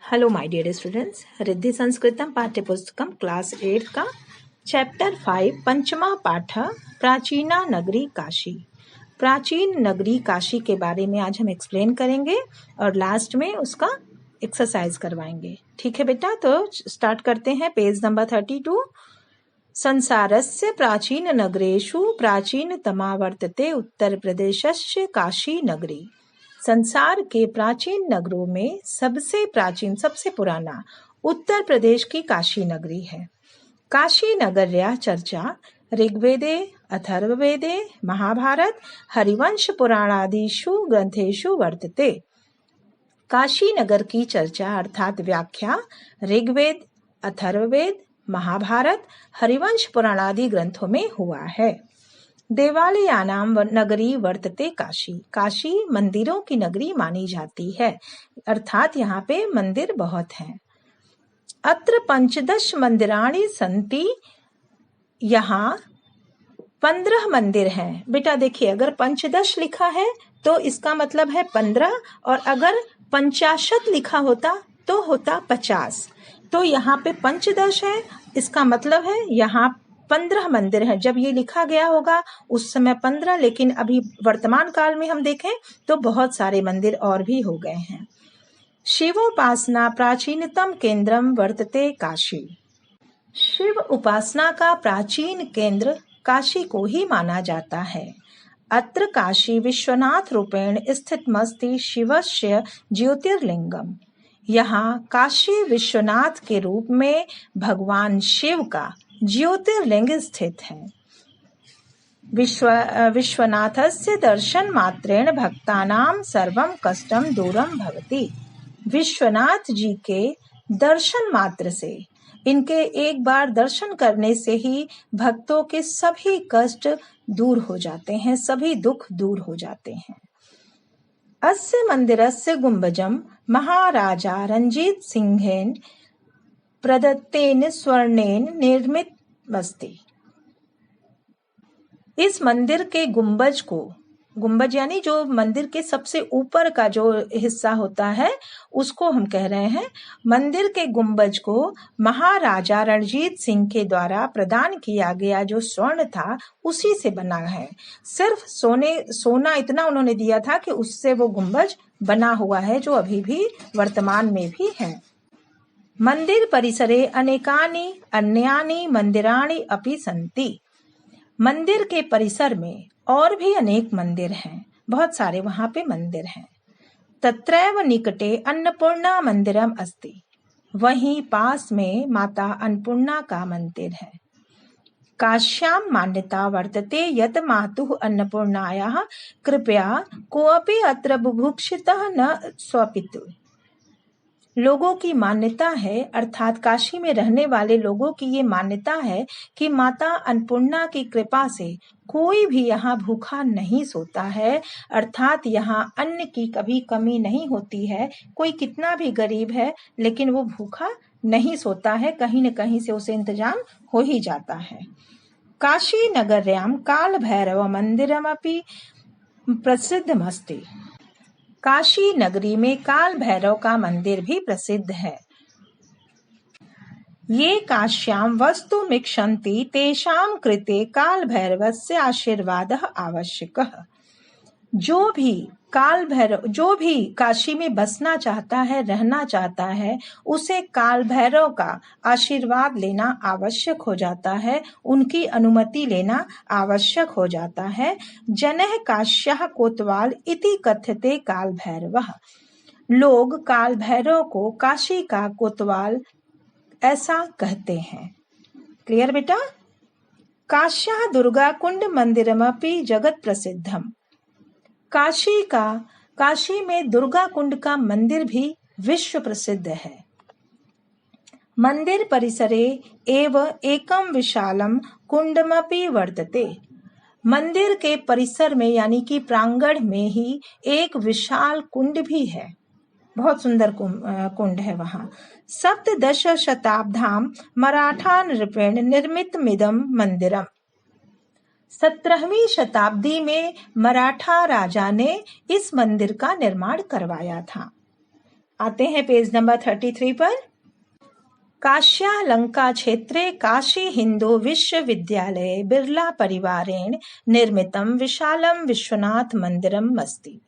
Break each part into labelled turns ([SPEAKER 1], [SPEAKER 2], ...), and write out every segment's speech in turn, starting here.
[SPEAKER 1] Hello my dear students, Riddhi संस्कृतम पाठ्यपुस्तकम class 8 का चैप्टर 5 पंचमा पाठ प्राचीना नगरी काशी। प्राचीन नगरी काशी के बारे में आज हम एक्सप्लेन करेंगे और लास्ट में उसका एक्सरसाइज करवाएंगे। ठीक है बेटा, तो स्टार्ट करते हैं। Page number 32। संसारस्य प्राचीन नगरेषु प्राचीनतमा वर्तते उत्तर प्रदेशस्य काशी नगरी। संसार के प्राचीन नगरों में सबसे प्राचीन, सबसे पुराना उत्तर प्रदेश की काशी नगरी है। काशी नगर्या चर्चा ऋग्वेदे, अथर्ववेदे, महाभारत, हरिवंश पुराणादिषु ग्रंथेषु वर्तते। काशी नगर की चर्चा अर्थात व्याख्या ऋग्वेद, अथर्ववेद, महाभारत, हरिवंश पुराणादि ग्रंथों में हुआ है। देवालयानाम नगरी वर्तते काशी। काशी मंदिरों की नगरी मानी जाती है, अर्थात यहाँ पे मंदिर बहुत हैं। अत्र 15 मंदिराणि सन्ति। यहाँ 15 मंदिर हैं। बेटा देखिए, अगर 15 लिखा है तो इसका मतलब है 15, और अगर 50 लिखा होता तो होता 50। तो यहाँ पे 15 है, इसका मतलब है यहाँ 15 मंदिर हैं। जब ये लिखा गया होगा उस समय 15, लेकिन अभी वर्तमान काल में हम देखें तो बहुत सारे मंदिर और भी हो गए हैं। शिवोपासना प्राचीनतम केंद्रम वर्तते काशी। शिव उपासना का प्राचीन केंद्र काशी को ही माना जाता है। अत्र काशी विश्वनाथ रूपेण स्थितमस्ति शिवस्य ज्योतिर्लिंगम। यहाँ काशी विश्वनाथ के रूप में भगवान शिव का ज्योतिर्लिंग स्थित है। विश्वनाथस्य दर्शन मात्रेण भक्तानां सर्वं कष्टं दूरं भवति। विश्वनाथ जी के दर्शन मात्र से, इनके एक बार दर्शन करने से ही भक्तों के सभी कष्ट दूर हो जाते हैं, सभी दुख दूर हो जाते हैं। अस्य मंदिरस्य गुंबजम महाराजा रंजीत सिंहेन प्रदत्तेन स्वर्णेन निर्मित अस्ति। इस मंदिर के गुंबज को, गुंबज यानी जो मंदिर के सबसे ऊपर का जो हिस्सा होता है उसको हम कह रहे हैं। मंदिर के गुंबज को महाराजा रणजीत सिंह के द्वारा प्रदान किया गया जो स्वर्ण था उसी से बना है। सिर्फ सोना इतना उन्होंने दिया था कि उससे वो गुंबज बना हुआ है, जो अभी भी वर्तमान में भी है। मंदिर परिसरे अनेकानि अन्यानि मंदिराणि अपि सन्ति। मंदिर के परिसर में और भी अनेक मंदिर हैं, बहुत सारे वहां पे मंदिर हैं। तत्रैव निकटे अन्नपूर्णा मंदिरम अस्ति। वहीं पास में माता अन्नपूर्णा का मंदिर है। काश्यां मान्यता वर्तते यत् मातुः अन्नपूर्णायाः कृपया कोऽपि अत्र बुभुक्षितः न स्वपितुः। लोगों की मान्यता है, अर्थात काशी में रहने वाले लोगों की ये मान्यता है कि माता अन्नपूर्णा की कृपा से कोई भी यहाँ भूखा नहीं सोता है, अर्थात यहाँ अन्न की कभी कमी नहीं होती है। कोई कितना भी गरीब है लेकिन वो भूखा नहीं सोता है, कहीं न कहीं से उसे इंतजाम हो ही जाता है। काशी नगर्याम काल भैरव मंदिरमपि प्रसिद्धमस्ति। काशी नगरी में काल भैरव का मंदिर भी प्रसिद्ध है। ये काश्यां वस्तुमिच्छन्ति तेषां कृते काल भैरवस्य आशीर्वादः आवश्यकः। जो भी काशी में बसना चाहता है, रहना चाहता है, उसे काल भैरव का आशीर्वाद लेना आवश्यक हो जाता है, उनकी अनुमति लेना आवश्यक हो जाता है। जनः काश्यः कोतवाल इति कथ्यते काल भैरवः। लोग काल भैरव को काशी का कोतवाल ऐसा कहते हैं। क्लियर बेटा? काश्याः दुर्गा कुंड मंदिरमपि जगत प्रसिद्धम। काशी में दुर्गा कुंड का मंदिर भी विश्व प्रसिद्ध है। मंदिर परिसरे एव एकम विशालम कुंडमपि वर्तते। मंदिर के परिसर में यानी कि प्रांगण में ही एक विशाल कुंड भी है, बहुत सुंदर कुंड है वहाँ। 17 शताब्द्यां मराठा नृपेण निर्मितमिदं मंदिरम। 17वीं शताब्दी में मराठा राजा ने इस मंदिर का निर्माण करवाया था। आते हैं पेज नंबर 33 पर। काश्यालंका क्षेत्रे काशी हिंदू विश्वविद्यालये बिरला परिवारेण निर्मितम विशालम विश्वनाथ मंदिरम अस्ति।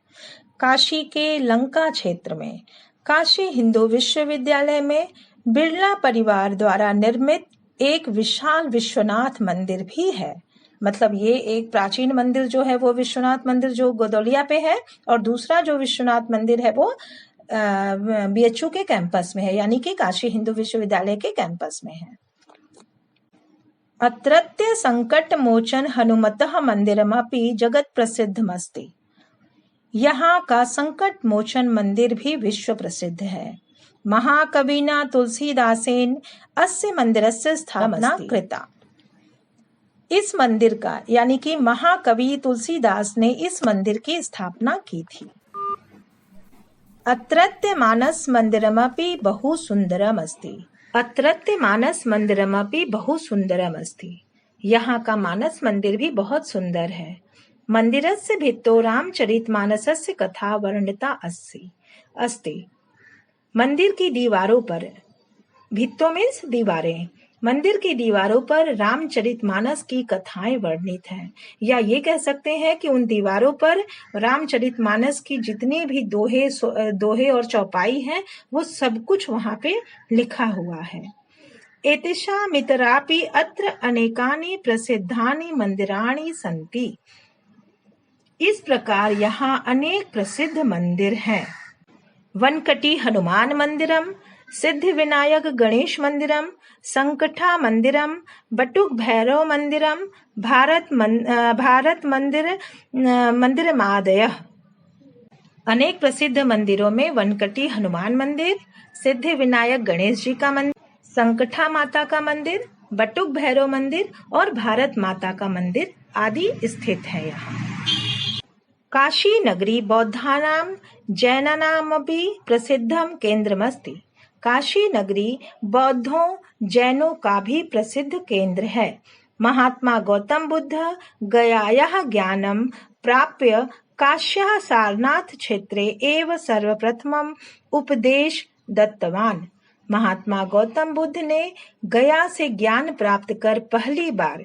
[SPEAKER 1] काशी के लंका क्षेत्र में काशी हिंदू विश्वविद्यालय में बिरला परिवार द्वारा निर्मित एक विशाल विश्वनाथ मंदिर भी है। मतलब ये एक प्राचीन मंदिर जो है वो विश्वनाथ मंदिर जो गोदौलिया पे है, और दूसरा जो विश्वनाथ मंदिर है वो BHU के कैंपस में है, यानी कि काशी हिंदू विश्वविद्यालय के कैंपस में है। अत्रत्य संकट मोचन हनुमतः मंदिरमपि जगत प्रसिद्धमस्ति। यहाँ का संकट मोचन मंदिर भी विश्व प्रसिद्ध है। महाकविना तुलसीदासेन अस्य मंदिरस्य स्थापना कृता। इस मंदिर का यानी कि महाकवि तुलसीदास ने इस मंदिर की स्थापना की थी। अत्रत्य मानस मंदिरमपि बहु सुंदरमस्ति। अत्रत्य मानस मंदिरमपि बहु सुंदरमस्ति। यहाँ का मानस मंदिर भी बहुत सुंदर है। मंदिरस्य भित्तौ रामचरितमानसस्य कथा वर्णिता अस्ति। मंदिर की दीवारों पर, भित्तों मीन्स दीवारें, मंदिर की दीवारों पर रामचरितमानस की कथाएं वर्णित हैं, या ये कह सकते हैं कि उन दीवारों पर रामचरितमानस की जितनी भी दोहे और चौपाई हैं वो सब कुछ वहां पे लिखा हुआ है। एतेषामितरापि अत्र अनेकानि प्रसिद्धानि मंदिराणि सन्ति। इस प्रकार यहाँ अनेक प्रसिद्ध मंदिर हैं। वनकटी हनुमान मंदिरम, सिद्धि विनायक गणेश मंदिरम, संकटा मंदिरम, बटुक भैरव मंदिरम, भारत मंदिरमादयः। अनेक प्रसिद्ध मंदिरों में वनकटी हनुमान मंदिर, सिद्धि विनायक गणेश जी का मंदिर, संकटा माता का मंदिर, बटुक भैरव मंदिर और भारत माता का मंदिर आदि स्थित है। यहाँ काशी नगरी बौद्धानां जैनानामपि प्रसिद्धम केंद्रमस्ति। काशी नगरी बौद्धों जैनों का भी प्रसिद्ध केंद्र है। महात्मा गौतम बुद्ध गयायाः ज्ञानं प्राप्य काश्याः सारनाथ क्षेत्रे एव सर्वप्रथमम् उपदेश दत्तवान। महात्मा गौतम बुद्ध ने गया से ज्ञान प्राप्त कर पहली बार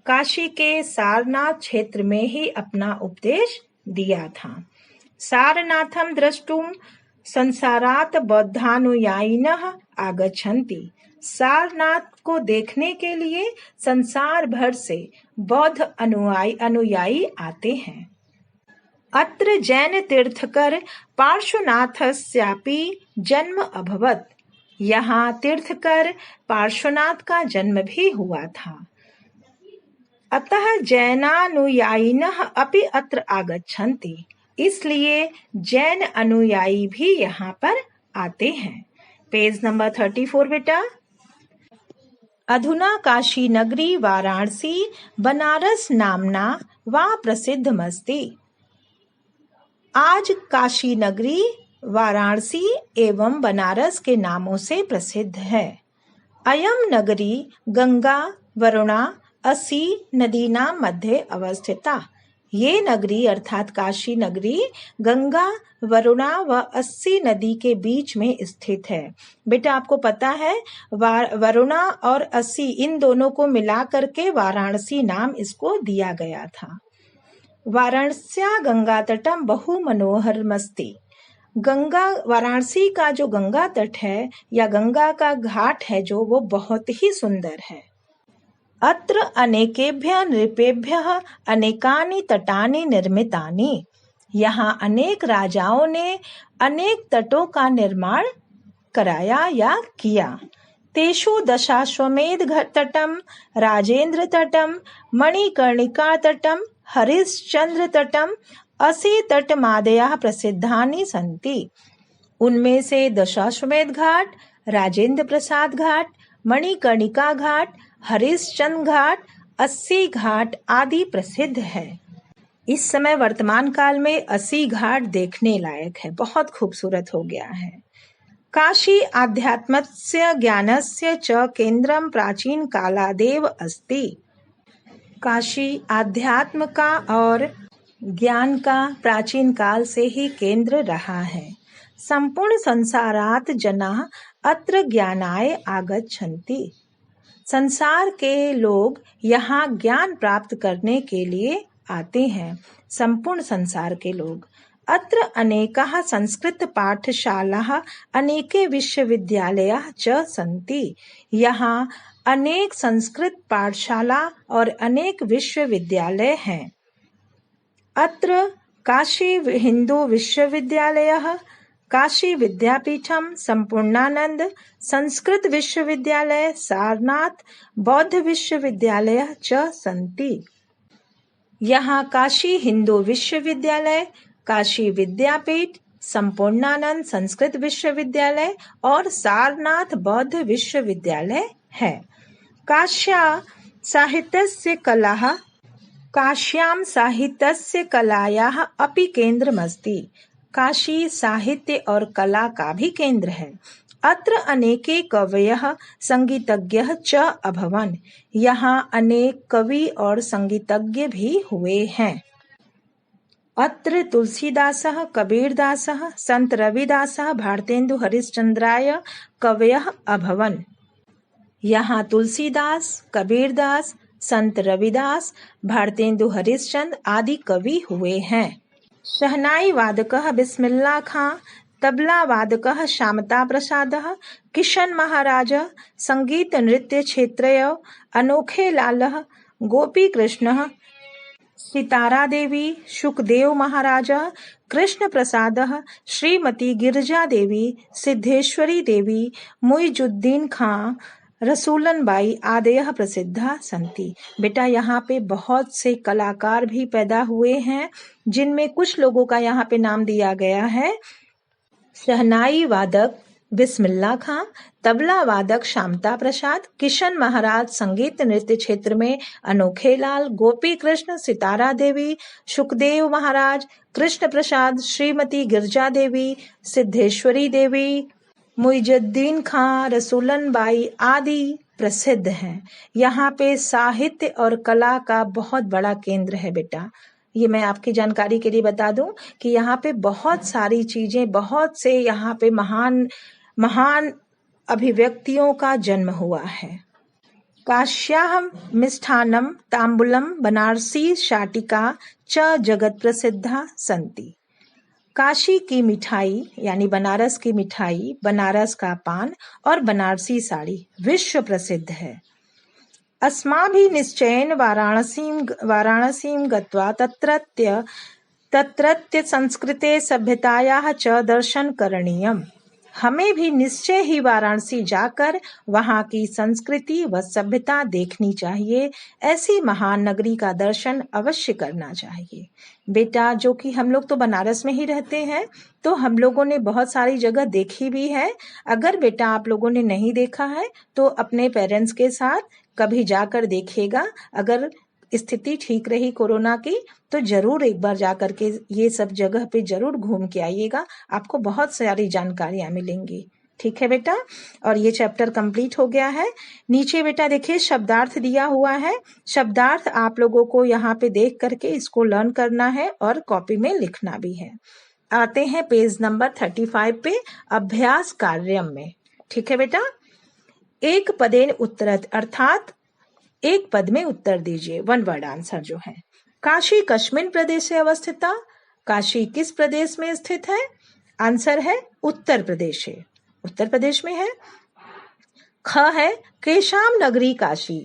[SPEAKER 1] काशी के सारनाथ क्षेत्र में ही अपना उपदेश दिया था। सारनाथम द्रष्टुम संसारात बौद्धानुयायिनः आगच्छन्ति। सारनाथ को देखने के लिए संसार भर से बौद्ध अनुयायी आते हैं। अत्र जैन तीर्थकर पार्श्वनाथस्यापि जन्म अभवत्। यहाँ तीर्थकर पार्श्वनाथ का जन्म भी हुआ था। अतः जैनानुयायिनः अपि अत्र आगच्छन्ति। इसलिए जैन अनुयायी भी यहाँ पर आते हैं। पेज नंबर 34 बेटा। अधुना काशी नगरी वाराणसी बनारस नामना वा प्रसिद्धमस्ति। आज काशी नगरी वाराणसी एवं बनारस के नामों से प्रसिद्ध है। अयम नगरी गंगा वरुणा अस्सी नदीनां मध्ये अवस्थिता। ये नगरी अर्थात काशी नगरी गंगा वरुणा व अस्सी नदी के बीच में स्थित है। बेटा आपको पता है वरुणा और अस्सी इन दोनों को मिला करके वाराणसी नाम इसको दिया गया था। वाराणस्या गंगा तटम बहु मनोहरमस्ति। गंगा वाराणसी का जो गंगा तट है या गंगा का घाट है जो वो बहुत ही सुंदर है। अत्र अनेकेभ्यः नृपेभ्यः अनेकानि तटानि निर्मितानि। यहाँ अनेक राजाओं ने अनेक तटों का निर्माण कराया या किया। तेषु दशाश्वमेध तटम, राजेंद्र तटम, मणिकर्णिका तटम, हरिश्चंद्र तटम, असी तटमादयः प्रसिद्धानि सन्ति। उनमें से दशाश्वमेध घाट, राजेंद्र प्रसाद घाट, मणिकर्णिका घाट, हरिश्चंद्र घाट, अस्सी घाट आदि प्रसिद्ध है। इस समय वर्तमान काल में अस्सी घाट देखने लायक है, बहुत खूबसूरत हो गया है। काशी आध्यात्मस्य ज्ञानस्य च केंद्रम प्राचीन कालादेव अस्ति। काशी आध्यात्म का और ज्ञान का प्राचीन काल से ही केंद्र रहा है। संपूर्ण संसारात जनाः अत्र ज्ञानाय आगच्छन्ति। संसार के लोग यहाँ ज्ञान प्राप्त करने के लिए आते हैं। संपूर्ण संसार के लोग। अत्र अनेकाः संस्कृत पाठशालाः अनेके विश्वविद्यालयाः च सन्ति। यहाँ अनेक संस्कृत पाठशाला और अनेक विश्वविद्यालय हैं। अत्र काशी हिंदू विश्वविद्यालयः, काशी विद्यापीठम, संपूर्णानंद संस्कृत विश्वविद्यालय, सारनाथ बौद्ध विश्वविद्यालय च सन्ति। यहाँ काशी हिंदू विश्वविद्यालय, काशी विद्यापीठ, संपूर्णानंद संस्कृत विश्वविद्यालय और सारनाथ बौद्ध विश्वविद्यालय है। काश्यां साहित्यस्य कलायाः अपि केन्द्रमस्ति। काशी साहित्य और कला का भी केंद्र है। अत्र अनेके कवयः संगीतज्ञः च अभवन्। यहाँ अनेक कवि और संगीतज्ञ भी हुए हैं। अत्र तुलसीदासः, कबीरदासः, संत रविदासः, भारतेन्दु हरिश्चंद्राय कवयः अभवन्। यहाँ तुलसीदास, कबीरदास, संत रविदास, भारतेन्दु हरिश्चंद्र आदि कवि हुए हैं। शहनाई वादकः बिस्मिल्लाह खां, तबला वादकः श्यामता प्रसादः, किशन महाराजः, संगीत नृत्य क्षेत्रयोः अनोखे लालः, गोपी कृष्णः, सितारा देवी, सुखदेव महाराजः, कृष्ण प्रसादः, श्रीमती गिरिजा देवी, सिद्धेश्वरी देवी, मुइजुद्दीन खां, रसूलन बाई आदयः प्रसिद्धा संति। बेटा यहाँ पे बहुत से कलाकार भी पैदा हुए हैं, जिनमें कुछ लोगों का यहाँ पे नाम दिया गया है। शहनाई वादक बिस्मिल्लाह खां, तबला वादक श्यामता प्रसाद, किशन महाराज संगीत नृत्य क्षेत्र में अनोखे लाल, गोपी कृष्ण, सितारा देवी, सुखदेव महाराज, कृष्ण प्रसाद, श्रीमती गिरजा देवी, सिद्धेश्वरी देवी, मुइजुद्दीन खां, रसूलन बाई आदि प्रसिद्ध हैं। यहाँ पे साहित्य और कला का बहुत बड़ा केंद्र है बेटा। ये मैं आपकी जानकारी के लिए बता दूं कि यहाँ पे बहुत सारी चीजें, बहुत से यहाँ पे महान महान अभिव्यक्तियों का जन्म हुआ है। काश्याः मिष्ठान्नं ताम्बूलम बनारसी शाटिका च जगत प्रसिद्धा संति। काशी की मिठाई यानी बनारस की मिठाई, बनारस का पान और बनारसी साड़ी विश्व प्रसिद्ध है। अस्माभिः निश्चयेन वाराणसीं गत्वा तत्रत्य संस्कृते सभ्यतायाः च दर्शन करणीयम्। हमें भी निश्चय ही वाराणसी जाकर वहाँ की संस्कृति व सभ्यता देखनी चाहिए। ऐसी महान नगरी का दर्शन अवश्य करना चाहिए। बेटा जो कि हम लोग तो बनारस में ही रहते हैं, तो हम लोगों ने बहुत सारी जगह देखी भी है। अगर बेटा आप लोगों ने नहीं देखा है तो अपने पेरेंट्स के साथ कभी जाकर देखिएगा। अगर स्थिति ठीक रही कोरोना की तो जरूर एक बार जाकर के ये सब जगह पे जरूर घूम के आइएगा। आपको बहुत सारी जानकारियां मिलेंगी। ठीक है बेटा, और ये चैप्टर कंप्लीट हो गया है। नीचे बेटा देखिए शब्दार्थ दिया हुआ है। शब्दार्थ आप लोगों को यहाँ पे देख करके इसको लर्न करना है और कॉपी में लिखना भी है। आते हैं पेज नंबर 35 पे, अभ्यास कार्यम में। ठीक है बेटा, एक पदेन उत्तरत अर्थात एक पद में उत्तर दीजिए। वन वर्ड आंसर जो है। काशी कस्मिन् प्रदेशे अवस्थिता। काशी किस प्रदेश में स्थित है? आंसर है उत्तर प्रदेश है, उत्तर प्रदेश में है। ख है केशाम नगरी काशी।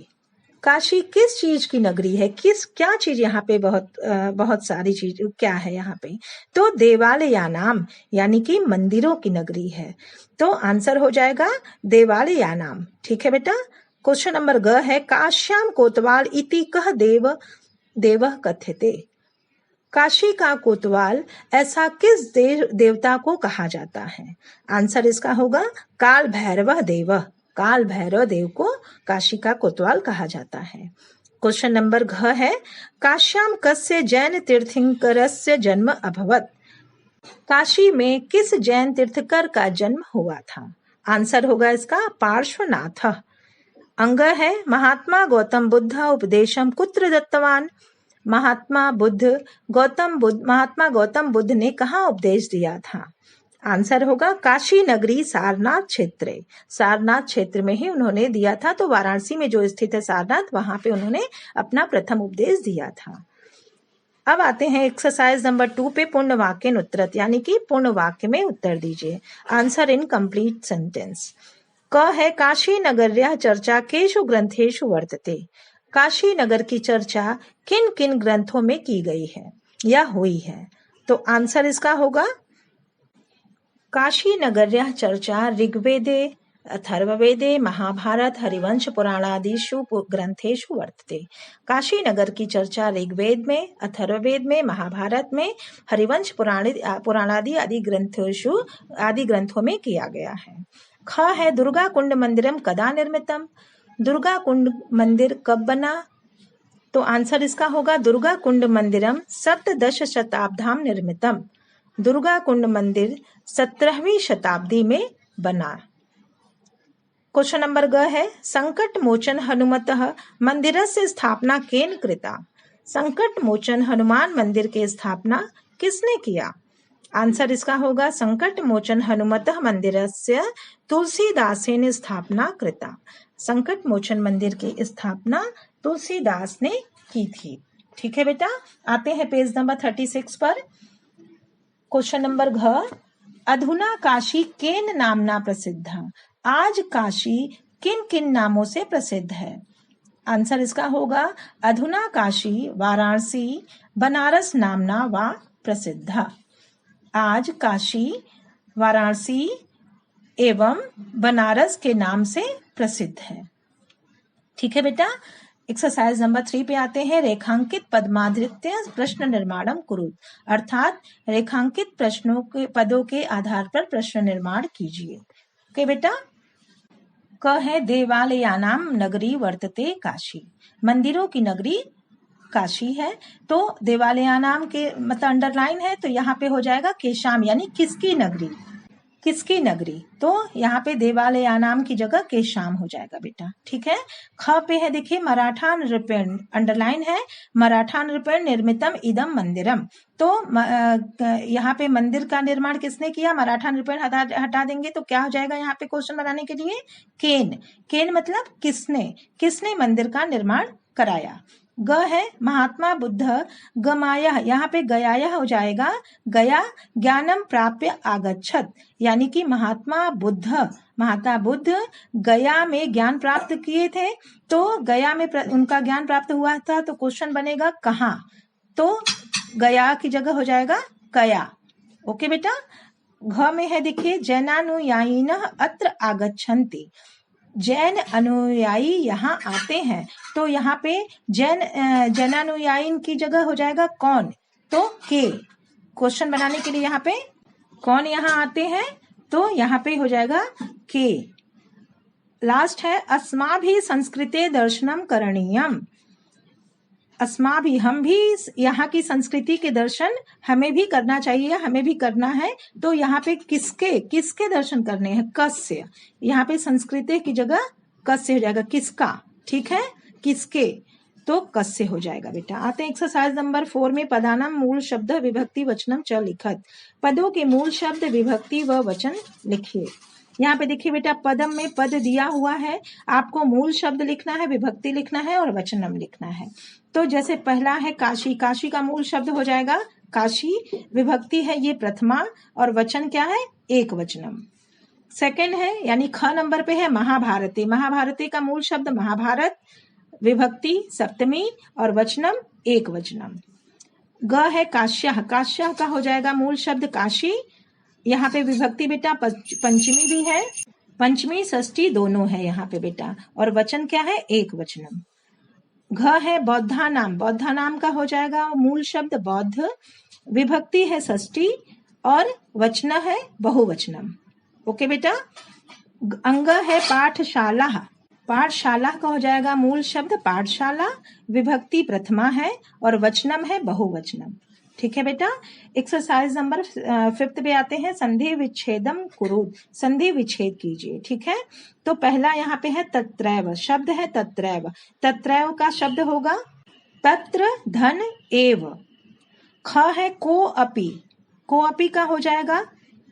[SPEAKER 1] काशी किस चीज की नगरी है? क्या चीज यहाँ पे बहुत सारी चीज क्या है यहाँ पे? तो देवालयानाम यानी कि मंदिरों की नगरी है। तो आंसर हो जाएगा देवालयानाम। ठीक है बेटा। क्वेश्चन नंबर ग है काश्याम कोतवाल इति कह देवः कथ्यते। काशी का कोतवाल ऐसा किस देवता को कहा जाता है? आंसर इसका होगा काल भैरव देव। काल भैरव देव को काशी का कोतवाल कहा जाता है। क्वेश्चन नंबर घ है काश्याम कस्य जैन तीर्थंकरस्य जन्म अभवत्। काशी में किस जैन तीर्थकर का जन्म हुआ था? आंसर होगा इसका पार्श्वनाथ। अंग है महात्मा गौतम बुद्ध उपदेशम कुत्र दत्तवान। महात्मा गौतम बुद्ध ने कहाँ उपदेश दिया था? आंसर होगा काशी नगरी सारनाथ क्षेत्र। सारनाथ क्षेत्र में ही उन्होंने दिया था, तो वाराणसी में जो स्थित है सारनाथ, वहां पे उन्होंने अपना प्रथम उपदेश दिया था। अब आते हैं एक्सरसाइज नंबर 2 पे, पूर्ण वाक्य उत्तरत, यानी कि पूर्ण वाक्य में उत्तर दीजिए। Answer in complete sentence. क है काशी नगर्या चर्चा केषु ग्रंथेषु वर्तते। काशी नगर की चर्चा किन किन ग्रंथों में की गई है या हुई है? तो आंसर इसका होगा काशी नगर्या चर्चा ऋग्वेदे, अथर्ववेदे, महाभारत, हरिवंश पुराणादिषु ग्रंथेषु वर्तते। काशी नगर की चर्चा ऋग्वेद में, अथर्ववेद में, महाभारत में, हरिवंश पुराणादि आदि ग्रंथों में किया गया है। ख है दुर्गा कुंड मंदिरम कदा निर्मितम। दुर्गा कुंड मंदिर कब बना? तो आंसर इसका होगा दुर्गा कुंड मंदिरम सप्तदश शताब्दाम निर्मितम। दुर्गा कुंड मंदिर 17वीं शताब्दी में बना। क्वेश्चन नंबर ग है संकट मोचन हनुमतः मंदिरस्य स्थापना केन कृता। संकट मोचन हनुमान मंदिर की स्थापना किसने किया? आंसर इसका होगा संकट मोचन हनुमतः मंदिरस्य तुलसीदासेन स्थापना कृता। संकट मोचन मंदिर की स्थापना तुलसीदास ने की थी। ठीक है बेटा, आते हैं पेज नंबर 36 पर। क्वेश्चन नंबर घ अधुना काशी केन नामना प्रसिद्ध। आज काशी किन किन नामों से प्रसिद्ध है? आंसर इसका होगा अधुना काशी वाराणसी बनारस नामना वा प्रसिद्ध। आज काशी वाराणसी एवं बनारस के नाम से प्रसिद्ध है। ठीक है बेटा, एक्सरसाइज नंबर 3 पे आते हैं। रेखांकित पदमाधृत्य प्रश्न निर्माणम कुरु, अर्थात रेखांकित प्रश्नों के पदों के आधार पर प्रश्न निर्माण कीजिए। ओके बेटा, क है देवालयानाम नगरी वर्तते काशी। मंदिरों की नगरी काशी है। तो देवालयानाम के मतलब अंडरलाइन है, तो यहाँ पे हो जाएगा केशाम, यानी किसकी नगरी, किसकी नगरी। तो यहाँ पे देवालयानाम की जगह केशाम हो जाएगा बेटा। ठीक है। ख पे है देखिए मराठा नृपेण, अंडरलाइन है, मराठा नृपेण निर्मितम इदम मंदिरम। तो यहाँ पे मंदिर का निर्माण किसने किया? मराठा नृपेण हटा देंगे तो क्या हो जाएगा यहाँ पे क्वेश्चन बनाने के लिए? केन। केन मतलब किसने, किसने मंदिर का निर्माण कराया। ग है महात्मा बुद्ध गमाया, यहाँ पे गयाया हो जाएगा, गया ज्ञानम प्राप्य आगच्छत, यानी कि महात्मा बुद्ध गया में ज्ञान प्राप्त किए थे। तो गया में उनका ज्ञान प्राप्त हुआ था, तो क्वेश्चन बनेगा कहाँ? तो गया की जगह हो जाएगा कया। ओके बेटा। घ में है देखिए जैनानुयायिन अत्र आगच्छन्ति। जैन अनुयायी यहाँ आते हैं। तो यहाँ पे जैनानुयायिन की जगह हो जाएगा कौन? तो के। क्वेश्चन बनाने के लिए यहाँ पे कौन यहाँ आते हैं? तो यहाँ पे हो जाएगा के। लास्ट है अस्माभि संस्कृते दर्शनम करणीयम। अस्माभि, हम भी यहाँ की संस्कृति के दर्शन हमें भी करना चाहिए, हमें भी करना है। तो यहाँ पे किसके दर्शन करने हैं? कस्य। यहाँ पे संस्कृति की जगह कस्य हो जाएगा, किसका। ठीक है, किसके, तो कस्य हो जाएगा बेटा। आते हैं एक्सरसाइज नंबर 4 में। पदानाम मूल शब्द विभक्ति वचनम च लिखत। पदों के मूल शब्द विभक्ति व वचन लिखिए। यहाँ पे देखिए बेटा पदम में पद दिया हुआ है, आपको मूल शब्द लिखना है, विभक्ति लिखना है और वचनम लिखना है। तो जैसे पहला है काशी, काशी का मूल शब्द हो जाएगा काशी, विभक्ति है ये प्रथमा और वचन क्या है? एक वचनम। सेकंड है यानी ख नंबर पे है महाभारती, महाभारती का मूल शब्द महाभारत, विभक्ति सप्तमी और वचनम एक वचनम। ग है काश्यः, काश्यः का हो जाएगा मूल शब्द काशी, यहाँ पे विभक्ति बेटा पंचमी भी है, पंचमी षष्ठी दोनों है यहाँ पे बेटा, और वचन क्या है? एक वचनम। घ है बौद्धा नाम, बौद्धा नाम का हो जाएगा मूल शब्द बौद्ध, विभक्ति है षष्ठी और वचन है बहुवचनम। ओके बेटा। अंग है पाठशाला, पाठशाला का हो जाएगा मूल शब्द पाठशाला, विभक्ति प्रथमा है और वचनम है बहुवचनम। ठीक है बेटा। एक्सरसाइज नंबर 5 पे आते हैं। संधि विच्छेदम कुरु, संधि विच्छेद कीजिए। ठीक है। तो पहला यहाँ पे है तत्रैव, शब्द है तत्रैव, तत्रैव का शब्द होगा तत्र धन एव। ख है को अपि, को अपि का हो जाएगा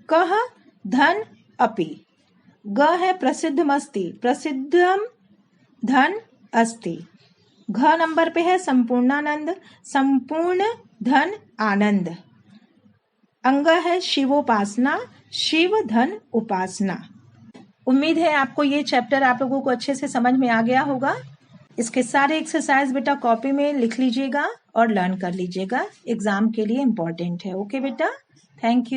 [SPEAKER 1] कः धन अपि। ग है प्रसिद्धमस्ति, प्रसिद्धम धन अस्ति। घ नंबर पे है संपूर्णानंद, संपूर्ण धन आनंद। अंग है शिवोपासना, शिव धन उपासना। उम्मीद है आपको ये चैप्टर आप लोगों को अच्छे से समझ में आ गया होगा। इसके सारे एक्सरसाइज बेटा कॉपी में लिख लीजिएगा और लर्न कर लीजिएगा, एग्जाम के लिए इम्पोर्टेंट है। ओके बेटा, थैंक यू।